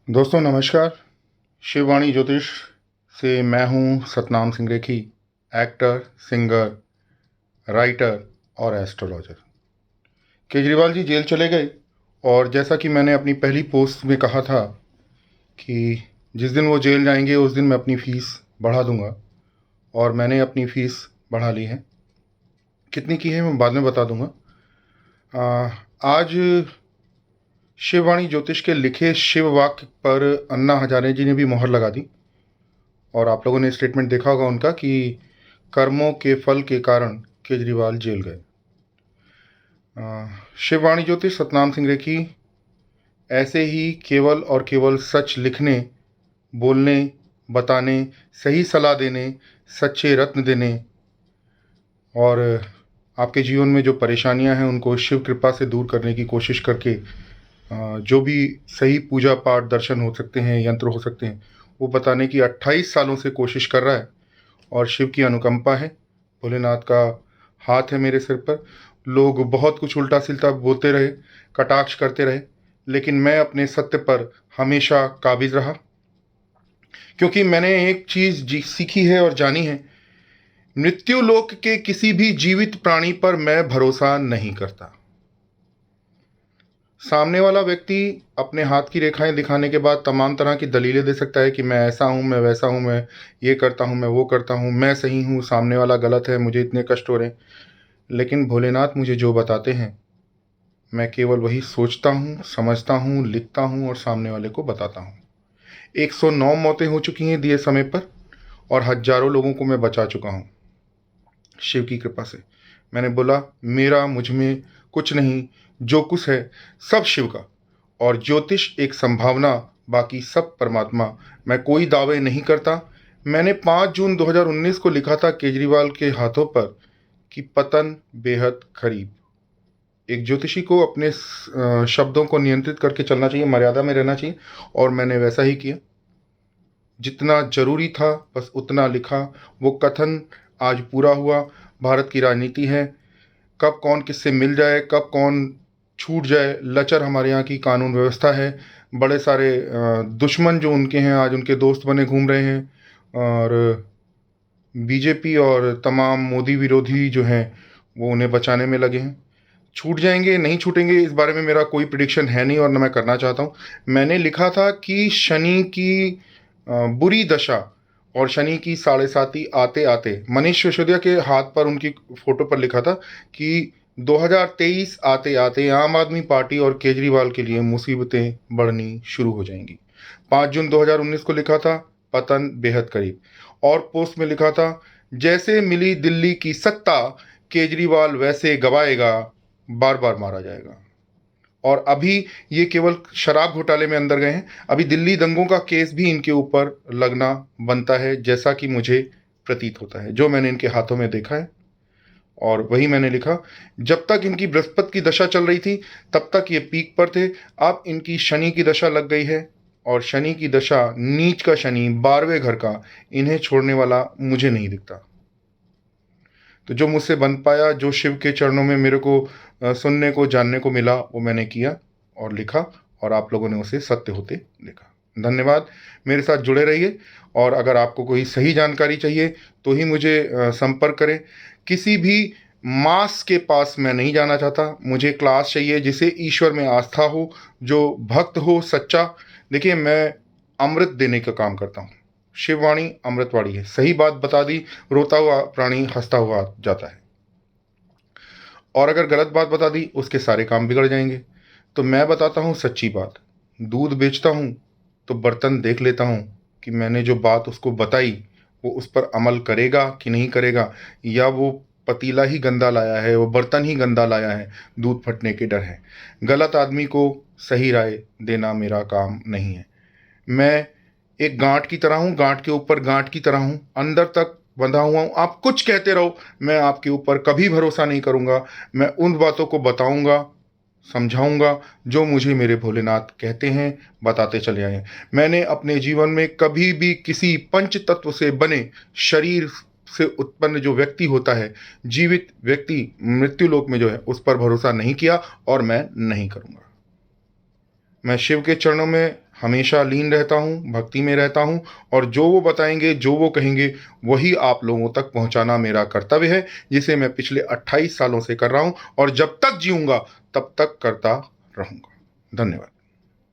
दोस्तों नमस्कार। शिववाणी ज्योतिष से मैं हूं सतनाम सिंह रेखी, एक्टर, सिंगर, राइटर और एस्ट्रोलॉजर। केजरीवाल जी जेल चले गए और जैसा कि मैंने अपनी पहली पोस्ट में कहा था कि जिस दिन वो जेल जाएंगे उस दिन मैं अपनी फ़ीस बढ़ा दूंगा, और मैंने अपनी फ़ीस बढ़ा ली है। कितनी की है मैं बाद में बता दूंगा। आज शिववाणी ज्योतिष के लिखे शिव वाक्य पर अन्ना हजारे जी ने भी मोहर लगा दी, और आप लोगों ने स्टेटमेंट देखा होगा उनका कि कर्मों के फल के कारण केजरीवाल जेल गए। शिववाणी ज्योतिष सतनाम सिंह रेखी ऐसे ही केवल और केवल सच लिखने, बोलने, बताने, सही सलाह देने, सच्चे रत्न देने और आपके जीवन में जो परेशानियां हैं उनको शिव कृपा से दूर करने की कोशिश करके जो भी सही पूजा पाठ दर्शन हो सकते हैं, यंत्र हो सकते हैं, वो बताने की 28 सालों से कोशिश कर रहा है। और शिव की अनुकंपा है, भोलेनाथ का हाथ है मेरे सिर पर। लोग बहुत कुछ उल्टा सिल्टा बोलते रहे, कटाक्ष करते रहे, लेकिन मैं अपने सत्य पर हमेशा काबिज रहा, क्योंकि मैंने एक चीज़ सीखी है और जानी है। मृत्यु लोक के किसी भी जीवित प्राणी पर मैं भरोसा नहीं करता। सामने वाला व्यक्ति अपने हाथ की रेखाएं दिखाने के बाद तमाम तरह की दलीलें दे सकता है कि मैं ऐसा हूँ, मैं वैसा हूँ, मैं ये करता हूँ, मैं वो करता हूँ, मैं सही हूँ, सामने वाला गलत है, मुझे इतने कष्ट हो रहे हैं। लेकिन भोलेनाथ मुझे जो बताते हैं, मैं केवल वही सोचता हूँ, समझता हूँ, लिखता हूँ और सामने वाले को बताता हूँ। 109 मौतें हो चुकी हैं दिए समय पर, और हजारों लोगों को मैं बचा चुका हूँ शिव की कृपा से। मैंने बोला मेरा मुझ में कुछ नहीं, जो कुछ है सब शिव का, और ज्योतिष एक संभावना, बाकी सब परमात्मा। मैं कोई दावे नहीं करता। मैंने 5 जून 2019 को लिखा था केजरीवाल के हाथों पर कि पतन बेहद करीब। एक ज्योतिषी को अपने शब्दों को नियंत्रित करके चलना चाहिए, मर्यादा में रहना चाहिए, और मैंने वैसा ही किया। जितना जरूरी था बस उतना लिखा। वो कथन आज पूरा हुआ। भारत की राजनीति है, कब कौन किससे मिल जाए, कब कौन छूट जाए, लचर हमारे यहाँ की कानून व्यवस्था है। बड़े सारे दुश्मन जो उनके हैं आज उनके दोस्त बने घूम रहे हैं, और बीजेपी और तमाम मोदी विरोधी जो हैं वो उन्हें बचाने में लगे हैं। छूट जाएंगे नहीं छूटेंगे इस बारे में मेरा कोई प्रिडिक्शन है नहीं, और न मैं करना चाहता हूँ। मैंने लिखा था कि शनि की बुरी दशा और शनि की साढ़े साती आते आते, मनीष सिसोदिया के हाथ पर उनकी फोटो पर लिखा था कि 2023 आते आते आम आदमी पार्टी और केजरीवाल के लिए मुसीबतें बढ़नी शुरू हो जाएंगी। 5 जून 2019 को लिखा था पतन बेहद करीब, और पोस्ट में लिखा था जैसे मिली दिल्ली की सत्ता, केजरीवाल वैसे गवाएगा, बार बार मारा जाएगा। और अभी ये केवल शराब घोटाले में अंदर गए हैं, अभी दिल्ली दंगों का केस भी इनके ऊपर लगना बनता है, जैसा कि मुझे प्रतीत होता है, जो मैंने इनके हाथों में देखा है। और वही मैंने लिखा, जब तक इनकी बृहस्पति की दशा चल रही थी तब तक ये पीक पर थे। अब इनकी शनि की दशा लग गई है, और शनि की दशा, नीच का शनि, 12वें घर का, इन्हें छोड़ने वाला मुझे नहीं दिखता। तो जो मुझसे बन पाया, जो शिव के चरणों में मेरे को सुनने को जानने को मिला, वो मैंने किया और लिखा, और आप लोगों ने उसे सत्य होते देखा। धन्यवाद। मेरे साथ जुड़े रहिए, और अगर आपको कोई सही जानकारी चाहिए तो ही मुझे संपर्क करें। किसी भी मास के पास मैं नहीं जाना चाहता। मुझे क्लास चाहिए जिसे ईश्वर में आस्था हो, जो भक्त हो सच्चा। देखिए मैं अमृत देने का काम करता हूँ। शिववाणी अमृतवाणी है। सही बात बता दी, रोता हुआ प्राणी हंसता हुआ जाता है, और अगर गलत बात बता दी उसके सारे काम बिगड़ जाएंगे। तो मैं बताता हूँ सच्ची बात। दूध बेचता हूँ तो बर्तन देख लेता हूँ कि मैंने जो बात उसको बताई वो उस पर अमल करेगा कि नहीं करेगा, या वो पतीला ही गंदा लाया है, वो बर्तन ही गंदा लाया है, दूध फटने के डर है। गलत आदमी को सही राय देना मेरा काम नहीं है। मैं एक गांठ की तरह हूँ, गांठ के ऊपर गांठ की तरह हूँ, अंदर तक बंधा हुआ हूँ। आप कुछ कहते रहो, मैं आपके ऊपर कभी भरोसा नहीं करूँगा। मैं उन बातों को बताऊँगा, समझाऊँगा जो मुझे मेरे भोलेनाथ कहते हैं, बताते चले आए हैं। मैंने अपने जीवन में कभी भी किसी पंच तत्व से बने शरीर से उत्पन्न जो व्यक्ति होता है, जीवित व्यक्ति मृत्यु लोक में जो है, उस पर भरोसा नहीं किया, और मैं नहीं करूँगा। मैं शिव के चरणों में हमेशा लीन रहता हूँ, भक्ति में रहता हूँ और जो वो बताएँगे, जो वो कहेंगे, वही आप लोगों तक पहुँचाना मेरा कर्तव्य है, जिसे मैं पिछले 28 सालों से कर रहा हूँ और जब तक जीऊँगा, तब तक करता रहूँगा। धन्यवाद।